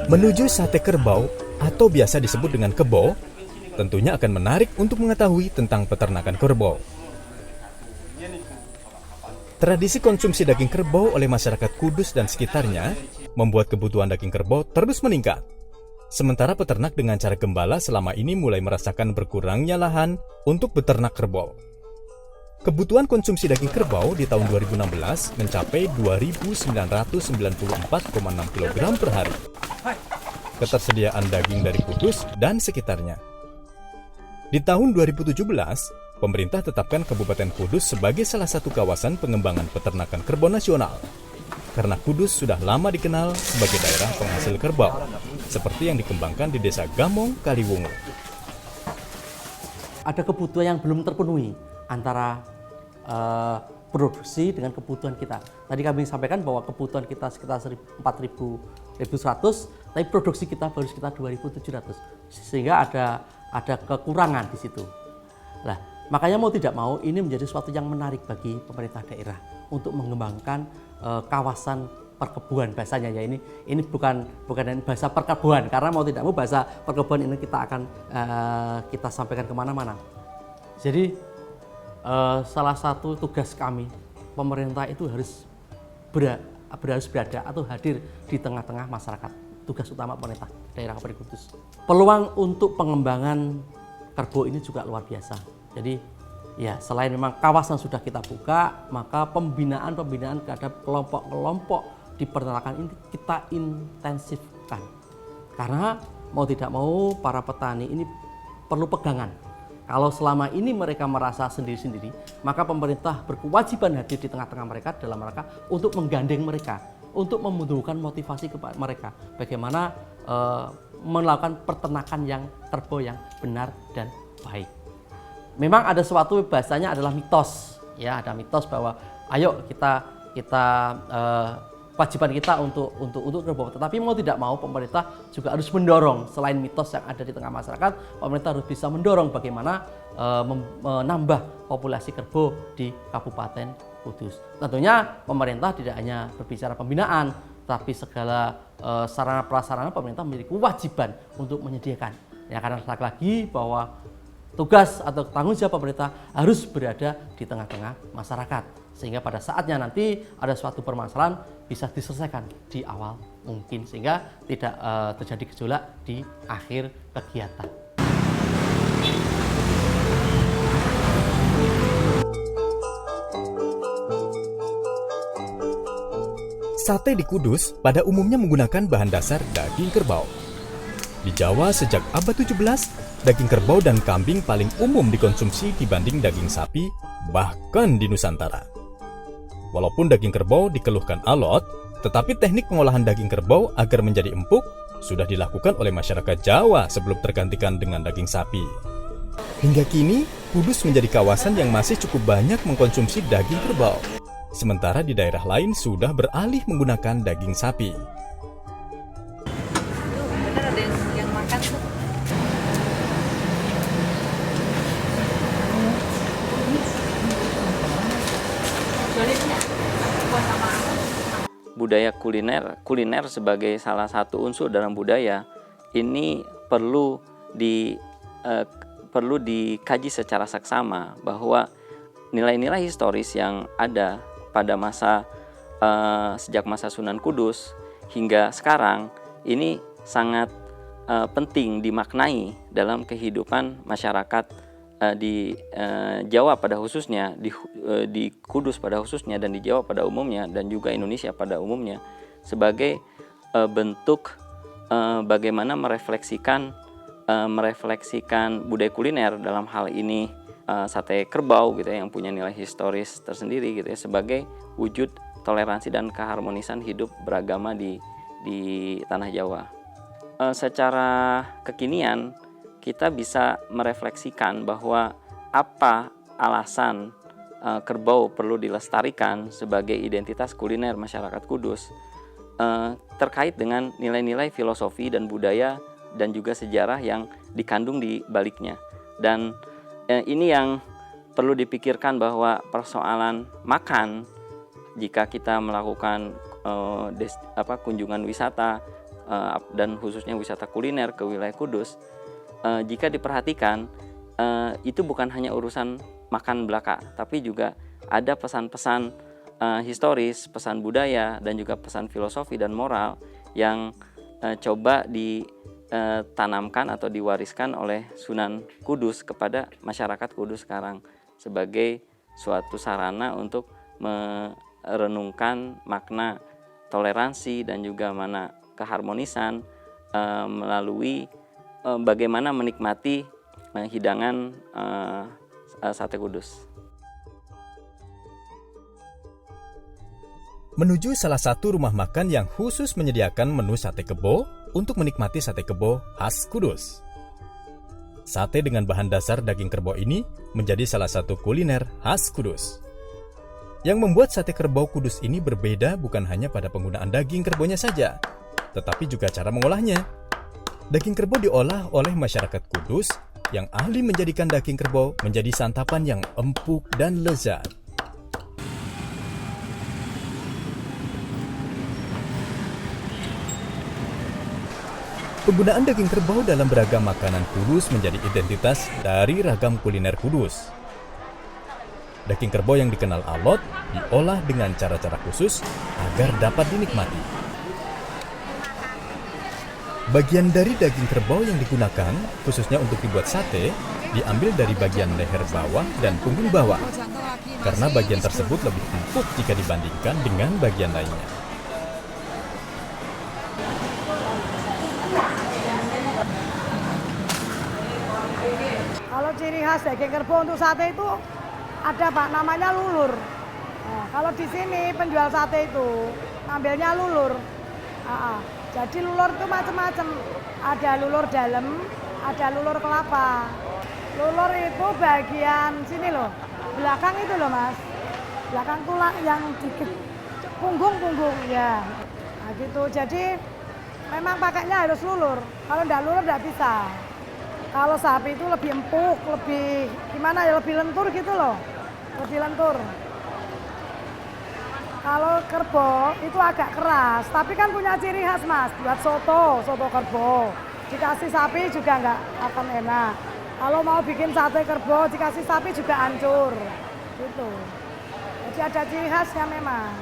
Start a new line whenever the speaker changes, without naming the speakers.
Menuju sate kerbau atau biasa disebut dengan kebo, tentunya akan menarik untuk mengetahui tentang peternakan kerbau. Tradisi konsumsi daging kerbau oleh masyarakat Kudus dan sekitarnya membuat kebutuhan daging kerbau terus meningkat. Sementara peternak dengan cara gembala selama ini mulai merasakan berkurangnya lahan untuk beternak kerbau. Kebutuhan konsumsi daging kerbau di tahun 2016 mencapai 2.994,6 kg per hari. Ketersediaan daging dari Kudus dan sekitarnya. Di tahun 2017, pemerintah tetapkan Kabupaten Kudus sebagai salah satu kawasan pengembangan peternakan kerbau nasional. Karena Kudus sudah lama dikenal sebagai daerah penghasil kerbau, seperti yang dikembangkan di Desa Gamong, Kaliwungu.
Ada kebutuhan yang belum terpenuhi antara produksi dengan kebutuhan kita. Tadi kami sampaikan bahwa kebutuhan kita sekitar 4.100, tapi produksi kita baru sekitar 2.700, sehingga ada kekurangan di situ. Nah, makanya mau tidak mau ini menjadi sesuatu yang menarik bagi pemerintah daerah untuk mengembangkan kawasan perkebunan bahasanya ya. Ini bukan bahasa perkebunan, karena mau tidak mau bahasa perkebunan ini kita akan kita sampaikan kemana-mana. Jadi salah satu tugas kami pemerintah itu harus berada atau hadir di tengah-tengah masyarakat. Tugas utama pemerintah daerah Kabupaten Kudus. Peluang untuk pengembangan kerbau ini juga luar biasa. Jadi ya, selain memang kawasan sudah kita buka, maka pembinaan terhadap kelompok-kelompok di peternakan ini kita intensifkan. Karena mau tidak mau para petani ini perlu pegangan. Kalau selama ini mereka merasa sendiri-sendiri, maka pemerintah berkewajiban hadir di tengah-tengah mereka dalam rangka untuk menggandeng mereka, untuk membutuhkan motivasi kepada mereka. Bagaimana melakukan peternakan yang kerbau yang benar dan baik. Memang ada suatu bahasanya adalah mitos, ya, ada mitos bahwa ayo kita kewajiban kita untuk kerbau. Tetapi mau tidak mau pemerintah juga harus mendorong, selain mitos yang ada di tengah masyarakat, pemerintah harus bisa mendorong bagaimana menambah populasi kerbau di Kabupaten Kudus. Tentunya pemerintah tidak hanya berbicara pembinaan, tapi segala sarana prasarana pemerintah memiliki kewajiban untuk menyediakan. Ya, karena lagi bahwa tugas atau tanggung jawab pemerintah harus berada di tengah-tengah masyarakat, sehingga pada saatnya nanti ada suatu permasalahan bisa diselesaikan di awal mungkin, sehingga tidak terjadi gejolak di akhir kegiatan.
Sate di Kudus pada umumnya menggunakan bahan dasar daging kerbau. Di Jawa sejak abad 17, daging kerbau dan kambing paling umum dikonsumsi dibanding daging sapi, bahkan di Nusantara. Walaupun daging kerbau dikeluhkan alot, tetapi teknik pengolahan daging kerbau agar menjadi empuk sudah dilakukan oleh masyarakat Jawa sebelum tergantikan dengan daging sapi. Hingga kini, Kudus menjadi kawasan yang masih cukup banyak mengkonsumsi daging kerbau, sementara di daerah lain sudah beralih menggunakan daging sapi.
Bener ada yang makan tuh.
Budaya kuliner sebagai salah satu unsur dalam budaya ini perlu dikaji secara saksama, bahwa nilai-nilai historis yang ada pada sejak masa Sunan Kudus hingga sekarang ini sangat penting dimaknai dalam kehidupan masyarakat di Jawa pada khususnya, di Kudus pada khususnya, dan di Jawa pada umumnya, dan juga Indonesia pada umumnya, sebagai bentuk bagaimana merefleksikan budaya kuliner, dalam hal ini sate kerbau gitu ya, yang punya nilai historis tersendiri gitu ya, sebagai wujud toleransi dan keharmonisan hidup beragama di tanah Jawa. Secara kekinian kita bisa merefleksikan bahwa apa alasan kerbau perlu dilestarikan sebagai identitas kuliner masyarakat Kudus, terkait dengan nilai-nilai filosofi dan budaya dan juga sejarah yang dikandung di baliknya. Dan ini yang perlu dipikirkan, bahwa persoalan makan, jika kita melakukan kunjungan wisata dan khususnya wisata kuliner ke wilayah Kudus, jika diperhatikan itu bukan hanya urusan makan belaka, tapi juga ada pesan-pesan historis, pesan budaya, dan juga pesan filosofi dan moral yang coba ditanamkan atau diwariskan oleh Sunan Kudus kepada masyarakat Kudus sekarang sebagai suatu sarana untuk merenungkan makna toleransi dan juga mana keharmonisan melalui bagaimana menikmati hidangan sate Kudus.
Menuju salah satu rumah makan yang khusus menyediakan menu sate kebo untuk menikmati sate kebo khas Kudus. Sate dengan bahan dasar daging kerbau ini menjadi salah satu kuliner khas Kudus. Yang membuat sate kerbau Kudus ini berbeda bukan hanya pada penggunaan daging kerbaunya saja, tetapi juga cara mengolahnya. Daging kerbau diolah oleh masyarakat Kudus yang ahli menjadikan daging kerbau menjadi santapan yang empuk dan lezat. Penggunaan daging kerbau dalam beragam makanan Kudus menjadi identitas dari ragam kuliner Kudus. Daging kerbau yang dikenal alot diolah dengan cara-cara khusus agar dapat dinikmati. Bagian dari daging kerbau yang digunakan, khususnya untuk dibuat sate, diambil dari bagian leher bawah dan punggung bawah, karena bagian tersebut lebih empuk jika dibandingkan dengan bagian lainnya.
Kalau ciri khas daging kerbau untuk sate itu ada Pak, namanya lulur. Nah, kalau di sini penjual sate itu ngambilnya lulur. Jadi lulur itu macam-macam. Ada lulur dalam, ada lulur kelapa. Lulur itu bagian sini loh, belakang itu loh Mas. Belakang tulang yang dikit, punggung ya. Nah gitu. Jadi memang pakainya harus lulur. Kalau enggak lulur enggak bisa. Kalau sapi itu lebih empuk, lebih gimana ya, lebih lentur gitu loh. Lebih lentur. Kalau kerbau itu agak keras, tapi kan punya ciri khas Mas. Buat soto kerbau. Dikasih sapi juga nggak akan enak. Kalau mau bikin sate kerbau, dikasih sapi juga hancur. Gitu. Jadi ada ciri khasnya memang.